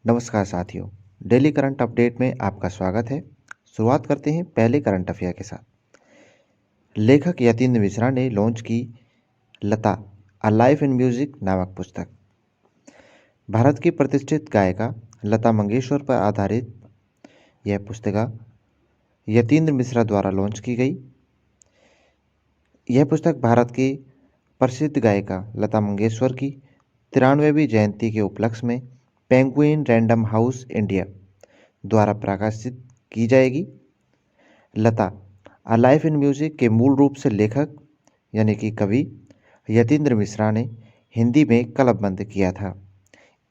नमस्कार साथियों। Daily current update में आपका स्वागत है। शुरुआत करते हैं पहले करंट अफेयर के साथ। लेखक यतीन्द्र मिश्रा ने लॉन्च की लता अ लाइफ इन म्यूजिक नामक पुस्तक। भारत की प्रतिष्ठित गायिका लता मंगेशकर पर आधारित यह पुस्तिका यतीन्द्र मिश्रा द्वारा लॉन्च की गई। यह पुस्तक भारत की प्रसिद्ध गायिका लता मंगेशकर की 93वीं जयंती के उपलक्ष्य में पेंगुइन रैंडम हाउस इंडिया द्वारा प्रकाशित की जाएगी। लता अ लाइफ इन म्यूजिक के मूल रूप से लेखक यानी कि कवि यतीन्द्र मिश्रा ने हिंदी में कलमबंद किया था।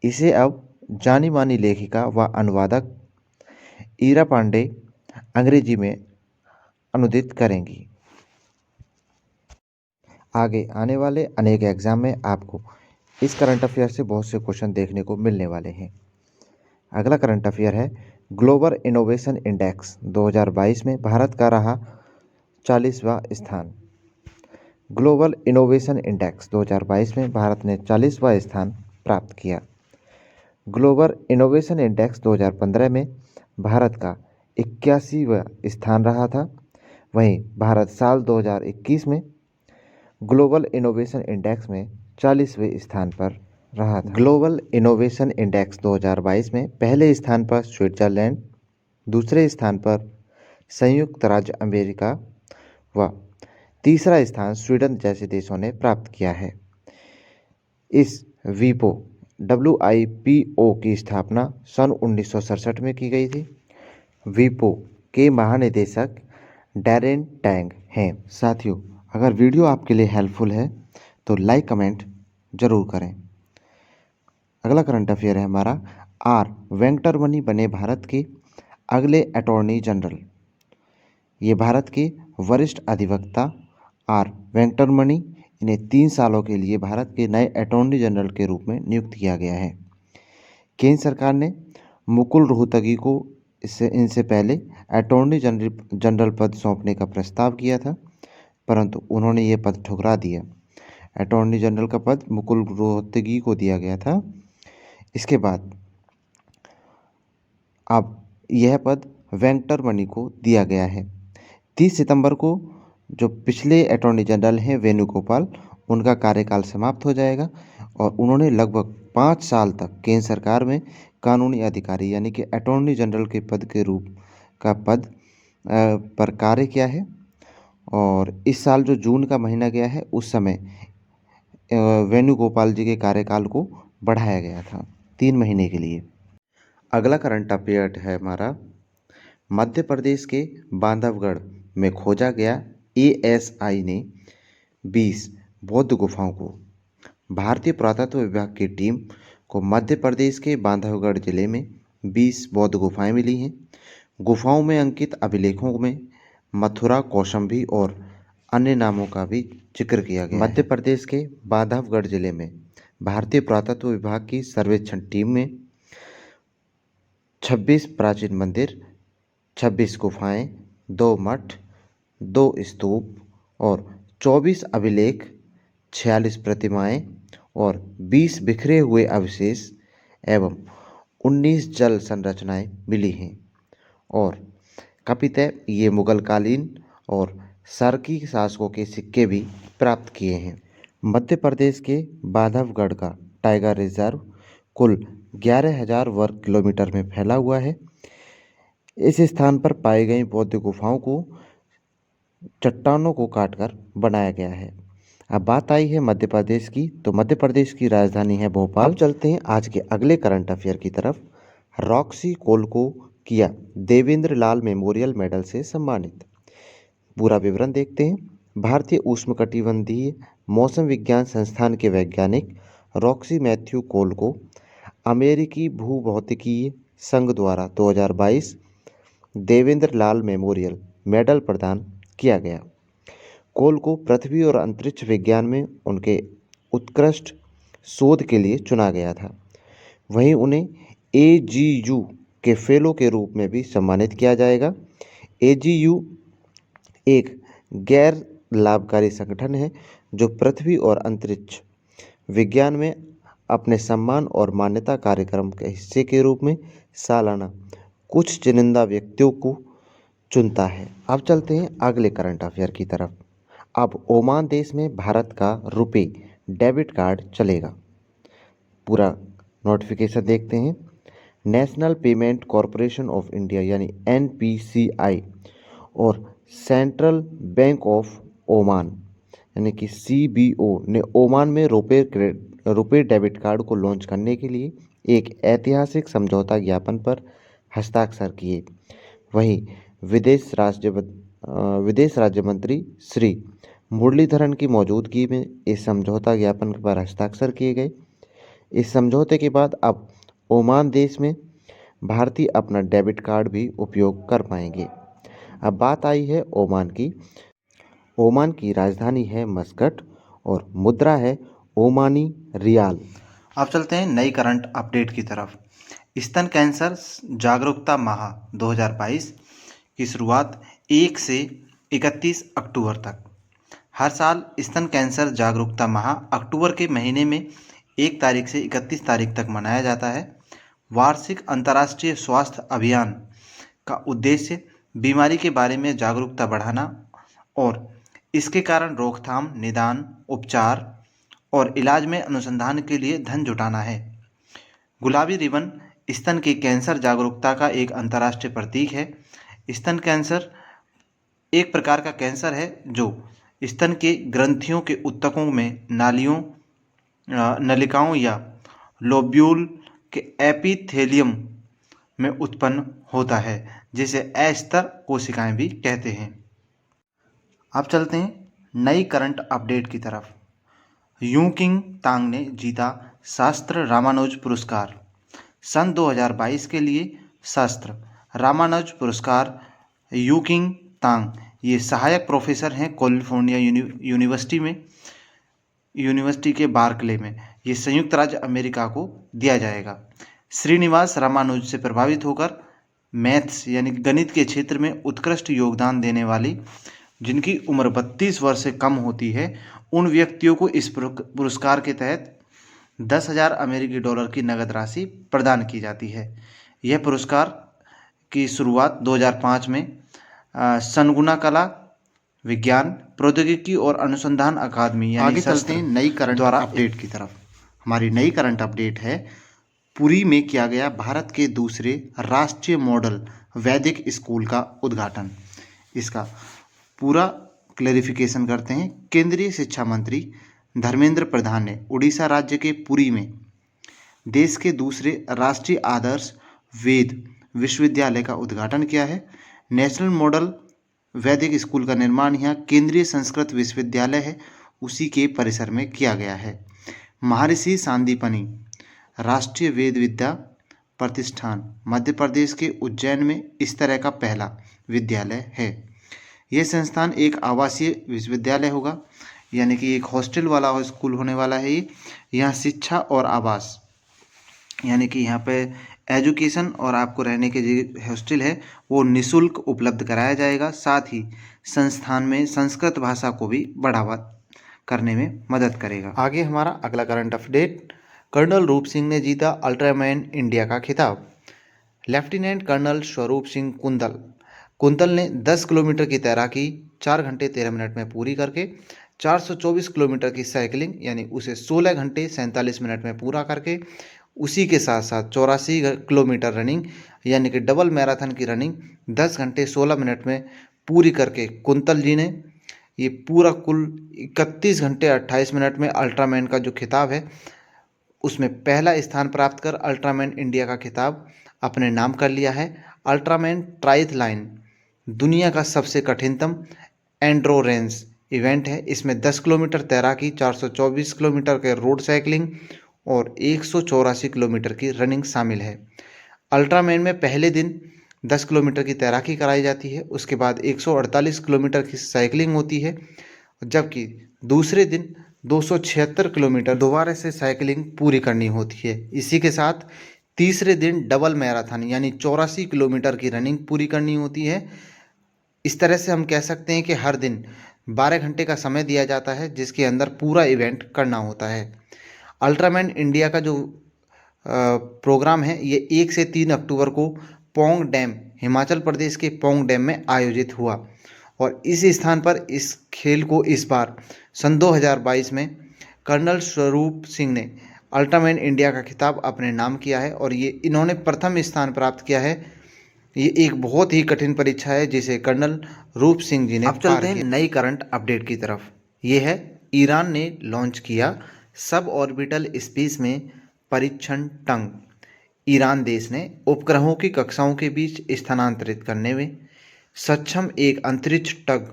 इसे अब जानी मानी लेखिका व अनुवादक ईरा पांडे अंग्रेजी में अनुदित करेंगी। आगे आने वाले अनेक एग्जाम में आपको इस करंट अफेयर से बहुत से क्वेश्चन देखने को मिलने वाले हैं। अगला करंट अफेयर है ग्लोबल इनोवेशन इंडेक्स 2022 में भारत का रहा 40वां स्थान। ग्लोबल इनोवेशन इंडेक्स 2022 में भारत ने 40वां स्थान प्राप्त किया। ग्लोबल इनोवेशन इंडेक्स 2015 में भारत का 81वां स्थान रहा था। वहीं भारत साल 2021 में ग्लोबल इनोवेशन इंडेक्स में 40वें स्थान पर रहा था। ग्लोबल इनोवेशन इंडेक्स 2022 में पहले स्थान पर स्विट्जरलैंड, दूसरे स्थान पर संयुक्त राज्य अमेरिका व तीसरा स्थान स्वीडन जैसे देशों ने प्राप्त किया है। इस वीपो WIPO की स्थापना सन 1967 में की गई थी। वीपो के महानिदेशक डैरेन टैंग हैं। साथियों, अगर वीडियो आपके लिए हेल्पफुल है तो लाइक कमेंट जरूर करें। अगला करंट अफेयर है हमारा आर वेंकटरमणि बने भारत के अगले अटॉर्नी जनरल। ये भारत के वरिष्ठ अधिवक्ता आर वेंकटरमणि, इन्हें 3 सालों के लिए भारत के नए अटॉर्नी जनरल के रूप में नियुक्त किया गया है। केंद्र सरकार ने मुकुल रोहतगी को इनसे पहले अटॉर्नी जनरल पद सौंपने का प्रस्ताव किया था, परंतु उन्होंने ये पद ठुकरा दिया। अटॉर्नी जनरल का पद मुकुल रोहतगी को दिया गया था। इसके बाद अब यह पद वेंकटरमणि को दिया गया है। 30 सितंबर को जो पिछले अटॉर्नी जनरल हैं वेणुगोपाल, उनका कार्यकाल समाप्त हो जाएगा और उन्होंने लगभग 5 साल तक केंद्र सरकार में कानूनी अधिकारी यानी कि अटॉर्नी जनरल के पद के रूप का पद पर कार्य किया है। और इस साल जो जून का महीना गया है उस समय वेणुगोपाल जी के कार्यकाल को बढ़ाया गया था 3 महीने के लिए। अगला करंट अफेयर है हमारा मध्य प्रदेश के बांधवगढ़ में खोजा गया ASI ने 20 बौद्ध गुफाओं को। भारतीय पुरातत्व विभाग की टीम को मध्य प्रदेश के बांधवगढ़ जिले में 20 बौद्ध गुफाएं मिली हैं। गुफाओं में अंकित अभिलेखों में मथुरा, कौशाम्बी और अन्य नामों का भी जिक्र किया गया है। मध्य प्रदेश के बांधवगढ़ जिले में भारतीय पुरातत्व विभाग की सर्वेक्षण टीम में 26 प्राचीन मंदिर, 26 गुफाएं, 2 मठ, 2 स्तूप और 24 अभिलेख, 46 प्रतिमाएं और 20 बिखरे हुए अवशेष एवं 19 जल संरचनाएं मिली हैं। और कपितः ये मुगलकालीन और सरकी शासकों के सिक्के भी प्राप्त किए हैं। मध्य प्रदेश के बांधवगढ़ का टाइगर रिजर्व कुल 11,000 वर्ग किलोमीटर में फैला हुआ है। इस स्थान पर पाई गई बौद्ध गुफाओं को चट्टानों को काटकर बनाया गया है। अब बात आई है मध्य प्रदेश की, तो मध्य प्रदेश की राजधानी है भोपाल। अब चलते हैं आज के अगले करंट अफेयर की तरफ। रॉक्सी कोल को किया देवेंद्र लाल मेमोरियल मेडल से सम्मानित। पूरा विवरण देखते हैं। भारतीय उष्णकटिबंधीय मौसम विज्ञान संस्थान के वैज्ञानिक रॉक्सी मैथ्यू कोल को अमेरिकी भूभौतिकीय संघ द्वारा 2022 देवेंद्र लाल मेमोरियल मेडल प्रदान किया गया। कोल को पृथ्वी और अंतरिक्ष विज्ञान में उनके उत्कृष्ट शोध के लिए चुना गया था। वहीं उन्हें AGU के फेलो के रूप में भी सम्मानित किया जाएगा। AGU एक गैर लाभकारी संगठन है जो पृथ्वी और अंतरिक्ष विज्ञान में अपने सम्मान और मान्यता कार्यक्रम के हिस्से के रूप में सालाना कुछ चुनिंदा व्यक्तियों को चुनता है। अब चलते हैं अगले करंट अफेयर की तरफ। अब ओमान देश में भारत का रुपे डेबिट कार्ड चलेगा। पूरा नोटिफिकेशन देखते हैं। National payment corporation of India यानी NPCI और सेंट्रल बैंक ऑफ ओमान यानी कि CBO ने ओमान में रुपे डेबिट कार्ड को लॉन्च करने के लिए एक ऐतिहासिक समझौता ज्ञापन पर हस्ताक्षर किए। वहीं विदेश राज्य मंत्री श्री मुरलीधरन की मौजूदगी में इस समझौता ज्ञापन पर हस्ताक्षर किए गए। इस समझौते के बाद अब ओमान देश में भारतीय अपना डेबिट कार्ड भी उपयोग कर पाएंगे। अब बात आई है ओमान की। ओमान की राजधानी है मस्कट और मुद्रा है ओमानी रियाल। अब चलते हैं नई करंट अपडेट की तरफ। स्तन कैंसर जागरूकता माह 2022 की शुरुआत 1 से 31 अक्टूबर तक। हर साल स्तन कैंसर जागरूकता माह अक्टूबर के महीने में 1 तारीख से 31 तारीख तक मनाया जाता है। वार्षिक अंतर्राष्ट्रीय स्वास्थ्य अभियान का उद्देश्य बीमारी के बारे में जागरूकता बढ़ाना और इसके कारण रोकथाम, निदान, उपचार और इलाज में अनुसंधान के लिए धन जुटाना है। गुलाबी रिबन स्तन के कैंसर जागरूकता का एक अंतर्राष्ट्रीय प्रतीक है। स्तन कैंसर एक प्रकार का कैंसर है जो स्तन के ग्रंथियों के ऊतकों में नलिकाओं या लोब्यूल के एपिथेलियम में उत्पन्न होता है, जिसे अस्तर कोशिकाएं भी कहते हैं। अब चलते हैं नई करंट अपडेट की तरफ। यूकिंग तांग ने जीता शास्त्र रामानुज पुरस्कार। सन 2022 के लिए शास्त्र रामानुज पुरस्कार यूकिंग तांग ये सहायक प्रोफेसर हैं कैलिफोर्निया यूनिवर्सिटी के बार्कले में। ये संयुक्त राज्य अमेरिका को दिया जाएगा। श्रीनिवास रामानुज से प्रभावित होकर मैथ्स यानी गणित के क्षेत्र में उत्कृष्ट योगदान देने वाली जिनकी उम्र 32 वर्ष से कम होती है उन व्यक्तियों को इस पुरस्कार के तहत 10,000 अमेरिकी डॉलर की नगद राशि प्रदान की जाती है। यह पुरस्कार की शुरुआत 2005 में सनगुना कला विज्ञान प्रौद्योगिकी और अनुसंधान अकादमी यानी चलते हैं नई करंट द्वारा अपडेट की तरफ। हमारी नई करंट अपडेट है, पुरी में किया गया भारत के दूसरे राष्ट्रीय मॉडल वैदिक स्कूल का उद्घाटन। इसका पूरा क्लैरिफिकेशन करते हैं। केंद्रीय शिक्षा मंत्री धर्मेंद्र प्रधान ने उड़ीसा राज्य के पुरी में देश के दूसरे राष्ट्रीय आदर्श वेद विश्वविद्यालय का उद्घाटन किया है। नेशनल मॉडल वैदिक स्कूल का निर्माण यहाँ केंद्रीय संस्कृत विश्वविद्यालय है उसी के परिसर में किया गया है। महर्षि सांदीपनि राष्ट्रीय वेद विद्या प्रतिष्ठान मध्य प्रदेश के उज्जैन में इस तरह का पहला विद्यालय है। यह संस्थान एक आवासीय विश्वविद्यालय होगा यानी कि एक हॉस्टल वाला स्कूल होने वाला है। ये यहाँ शिक्षा और आवास यानी कि यहाँ पे एजुकेशन और आपको रहने के जो हॉस्टल है वो निःशुल्क उपलब्ध कराया जाएगा। साथ ही संस्थान में संस्कृत भाषा को भी बढ़ावा करने में मदद करेगा। आगे हमारा अगला करंट अपडेट, कर्नल रूप सिंह ने जीता अल्ट्रामैन इंडिया का खिताब। Lieutenant colonel Swaroop Singh quintal ने 10 किलोमीटर की तैराकी 4 घंटे 13 मिनट में पूरी करके 424 किलोमीटर की साइकिलिंग यानी उसे 16 घंटे 47 मिनट में पूरा करके उसी के साथ साथ 84 किलोमीटर रनिंग यानी कि डबल मैराथन की रनिंग 10 घंटे 16 मिनट में पूरी करके कुंतल जी ने ये पूरा कुल 31 घंटे 28 मिनट में अल्ट्रामैन का जो खिताब है उसमें पहला स्थान प्राप्त कर अल्ट्रामैन इंडिया का खिताब अपने नाम कर लिया है। अल्ट्रामैन ट्राइथलाइन दुनिया का सबसे कठिनतम एंड्योरेंस इवेंट है। इसमें 10 किलोमीटर तैराकी, 424 किलोमीटर के रोड साइकिलिंग और 184 किलोमीटर की रनिंग शामिल है। अल्ट्रामैन में पहले दिन 10 किलोमीटर की तैराकी कराई जाती है, उसके बाद 148 किलोमीटर की साइकिलिंग होती है, जबकि दूसरे दिन 276 किलोमीटर दोबारा से साइकिलिंग पूरी करनी होती है। इसी के साथ तीसरे दिन डबल मैराथन यानी 84 किलोमीटर की रनिंग पूरी करनी होती है। इस तरह से हम कह सकते हैं कि हर दिन 12 घंटे का समय दिया जाता है जिसके अंदर पूरा इवेंट करना होता है। अल्ट्रामैन इंडिया का जो प्रोग्राम है ये 1 से 3 अक्टूबर को पौंग डैम, हिमाचल प्रदेश के पौंग डैम में आयोजित हुआ और इस स्थान पर इस खेल को इस बार सन 2022 में कर्नल स्वरूप सिंह ने अल्ट्रामैन इंडिया का खिताब अपने नाम किया है और ये इन्होंने प्रथम स्थान प्राप्त किया है। ये एक बहुत ही कठिन परीक्षा है जिसे कर्नल रूप सिंह जी ने पार किया। अब चलते हैं नई करंट अपडेट की तरफ। ये है ईरान ने लॉन्च किया सब ऑर्बिटल स्पेस में परीक्षण टंग। ईरान देश ने उपग्रहों की कक्षाओं के बीच स्थानांतरित करने में सक्षम एक अंतरिक्ष टग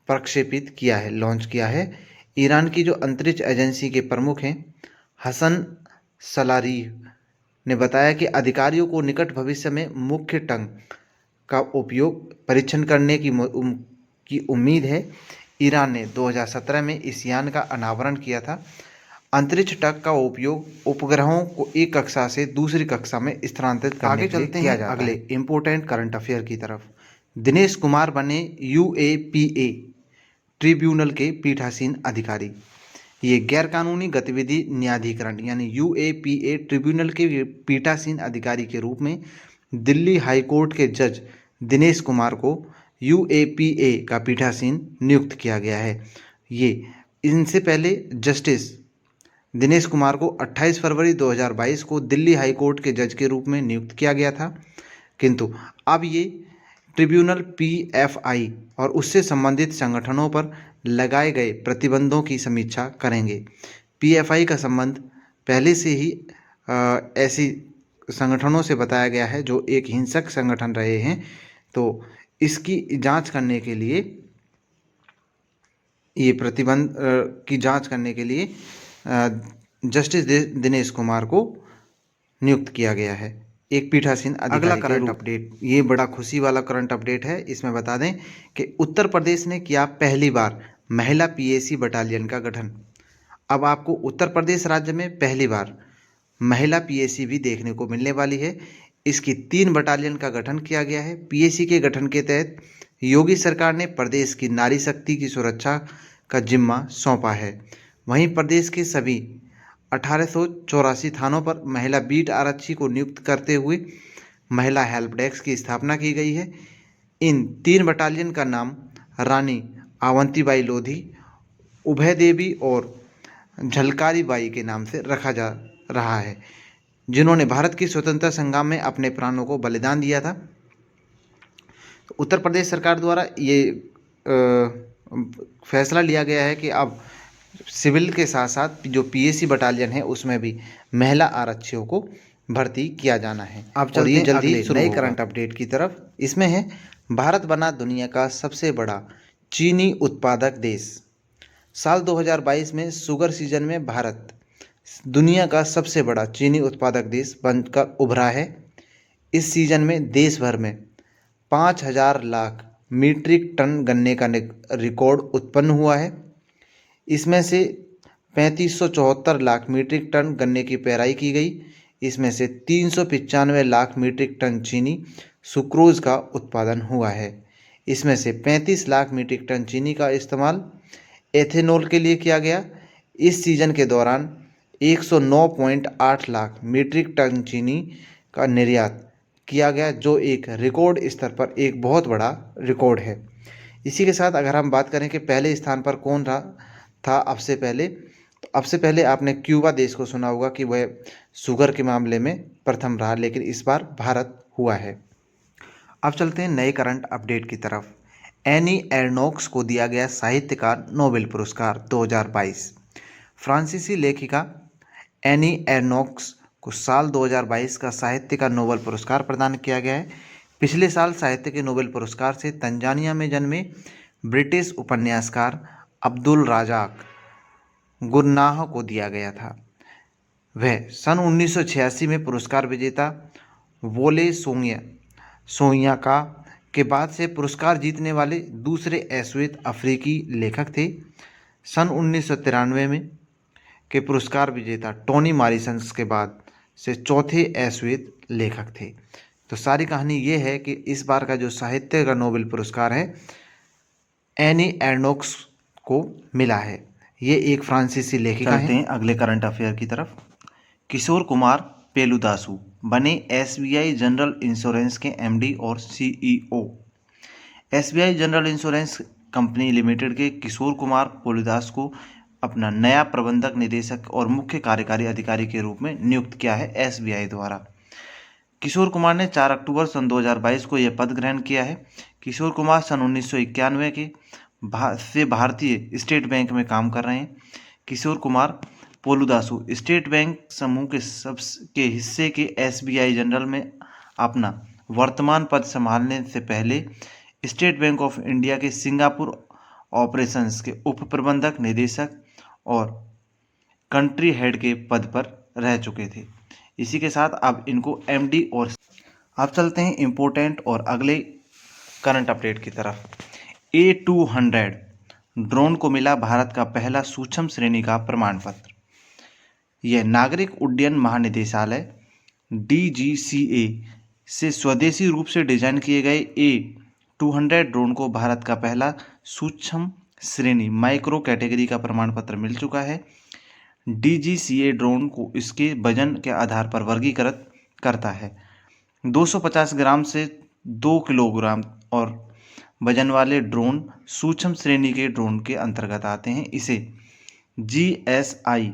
प्रक्षेपित किया है, लॉन्च किया है। ईरान की जो अंतरिक्ष एजेंसी के प्रमुख हैं हसन सलारी ने बताया कि अधिकारियों को निकट भविष्य में मुख्य टंग का उपयोग परीक्षण करने की उम्मीद है। ईरान ने 2017 में इस यान का अनावरण किया था। अंतरिक्ष टग का उपयोग उपग्रहों को एक कक्षा से दूसरी कक्षा में स्थानांतरित करने के लिए किया जाता है। अगले इंपोर्टेंट करंट अफेयर की तरफ। दिनेश कुमार बने यूएपीए ट्रिब्यूनल के पीठासीन अधिकारी। ये गैरकानूनी गतिविधि न्यायाधिकरण यानी यूएपीए ट्रिब्यूनल के पीठासीन अधिकारी के रूप में दिल्ली हाई कोर्ट के जज दिनेश कुमार को यूएपीए का पीठासीन नियुक्त किया गया है। ये इनसे पहले जस्टिस दिनेश कुमार को 28 फरवरी 2022 को दिल्ली हाई कोर्ट के जज के रूप में नियुक्त किया गया था, किंतु अब ये ट्रिब्यूनल पीएफआई और उससे संबंधित संगठनों पर लगाए गए प्रतिबंधों की समीक्षा करेंगे। पीएफआई का संबंध पहले से ही ऐसी संगठनों से बताया गया है जो एक हिंसक संगठन रहे हैं, तो इसकी जांच करने के लिए ये प्रतिबंध की जांच करने के लिए जस्टिस दिनेश कुमार को नियुक्त किया गया है एक पीठासीन अधिकारी। अगला करंट अपडेट, ये बड़ा खुशी वाला करंट अपडेट है। इसमें बता दें कि उत्तर प्रदेश ने किया पहली बार महिला पीएसी बटालियन का गठन। अब आपको उत्तर प्रदेश राज्य में पहली बार महिला पीएसी भी देखने को मिलने वाली है। इसकी 3 बटालियन का गठन किया गया है। पीएसी के गठन के तहत योगी सरकार ने प्रदेश की नारी शक्ति की सुरक्षा का जिम्मा सौंपा है। वहीं प्रदेश के सभी 1884 थानों पर महिला बीट आरक्षी को नियुक्त करते हुए महिला हेल्प डेस्क की स्थापना की गई है। इन 3 बटालियन का नाम रानी आवंतीबाई लोधी, उभय देवी और झलकारी बाई के नाम से रखा जा रहा है, जिन्होंने भारत की स्वतंत्रता संग्राम में अपने प्राणों को बलिदान दिया था। उत्तर प्रदेश सरकार द्वारा ये फैसला लिया गया है कि अब सिविल के साथ साथ जो पीएसी बटालियन है उसमें भी महिला आरक्षियों को भर्ती किया जाना है। अब चलिए ये जल्दी नए करंट अपडेट की तरफ। इसमें है भारत बना दुनिया का सबसे बड़ा चीनी उत्पादक देश। साल 2022 में शुगर सीजन में भारत दुनिया का सबसे बड़ा चीनी उत्पादक देश बनकर उभरा है। इस सीजन में देश भर में 5,000 लाख मीट्रिक टन गन्ने का रिकॉर्ड उत्पन्न हुआ है। इसमें से 3574 लाख मीट्रिक टन गन्ने की पेराई की गई। इसमें से 395 लाख मीट्रिक टन चीनी सुक्रोज का उत्पादन हुआ है। इसमें से 35 लाख मीट्रिक टन चीनी का इस्तेमाल एथेनॉल के लिए किया गया। इस सीजन के दौरान 109.8 लाख मीट्रिक टन चीनी का निर्यात किया गया, जो एक रिकॉर्ड स्तर पर एक बहुत बड़ा रिकॉर्ड है। इसी के साथ अगर हम बात करें कि पहले स्थान पर कौन था अब से पहले, तो अब से पहले आपने क्यूबा देश को सुना होगा कि वह शुगर के मामले में प्रथम रहा, लेकिन इस बार भारत हुआ है। अब चलते हैं नए करंट अपडेट की तरफ। एनी एर्नोक्स को दिया गया साहित्य का नोबेल पुरस्कार 2022। फ्रांसीसी लेखिका एनी एर्नोक्स को साल 2022 का साहित्य का नोबेल पुरस्कार प्रदान किया गया है। पिछले साल साहित्य के नोबेल पुरस्कार से तंजानिया में जन्मे ब्रिटिश उपन्यासकार अब्दुल राजाक गुरनाह को दिया गया था। वह सन 1986 में पुरस्कार विजेता वोले सोइयाका के बाद से पुरस्कार जीतने वाले दूसरे अश्वेत अफ्रीकी लेखक थे। सन 1993 में के पुरस्कार विजेता टोनी मॉरिसन के बाद से चौथे अश्वेत लेखक थे। तो सारी कहानी ये है कि इस बार का जो साहित्य का नोबेल पुरस्कार है एनी एर्नोक्स को मिला है। ये एक फ्रांसीसी लेखिका चलते हैं अगले करंट अफेयर की तरफ। किशोर कुमार पेलुदासु बने एसबीआई जनरल इंश्योरेंस के एमडी और CEO. SBI general insurance company limited के किशोर कुमार पेलुदास को अपना नया प्रबंधक निदेशक और मुख्य कार्यकारी अधिकारी के रूप में नियुक्त किया है एसबीआई द्वारा। किशोर कुमार ने 4 अक्टूबर सन 2022 को यह पद ग्रहण किया है। किशोर कुमार सन 1991 के से भारतीय स्टेट बैंक में काम कर रहे हैं। किशोर कुमार पेलुदासु स्टेट बैंक समूह के हिस्से के एसबीआई जनरल में अपना वर्तमान पद संभालने से पहले स्टेट बैंक ऑफ इंडिया के सिंगापुर ऑपरेशंस के उप प्रबंधक निदेशक और कंट्री हेड के पद पर रह चुके थे। इसी के साथ अब इनको एमडी और अब चलते हैं इम्पोर्टेंट और अगले करंट अपडेट की तरफ। A200 ड्रोन को मिला भारत का पहला सूक्ष्म श्रेणी का प्रमाण पत्र। यह नागरिक उड्डयन महानिदेशालय DGCA से स्वदेशी रूप से डिजाइन किए गए A200 ड्रोन को भारत का पहला सूक्ष्म श्रेणी माइक्रो कैटेगरी का प्रमाण पत्र मिल चुका है। DGCA ड्रोन को इसके वजन के आधार पर वर्गीकृत करता है। 250 ग्राम से 2 किलोग्राम और वजन वाले ड्रोन सूक्ष्म श्रेणी के ड्रोन के अंतर्गत आते हैं। इसे GSI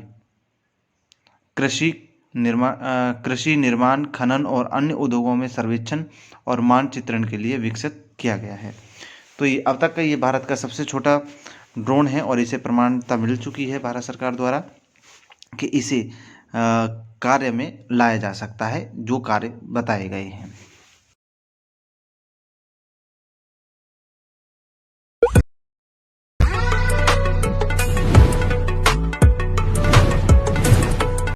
कृषि निर्माण, खनन और अन्य उद्योगों में सर्वेक्षण और मानचित्रण के लिए विकसित किया गया है। तो ये अब तक का ये भारत का सबसे छोटा ड्रोन है और इसे प्रमाणता मिल चुकी है भारत सरकार द्वारा कि इसे कार्य में लाया जा सकता है जो कार्य बताए गए हैं।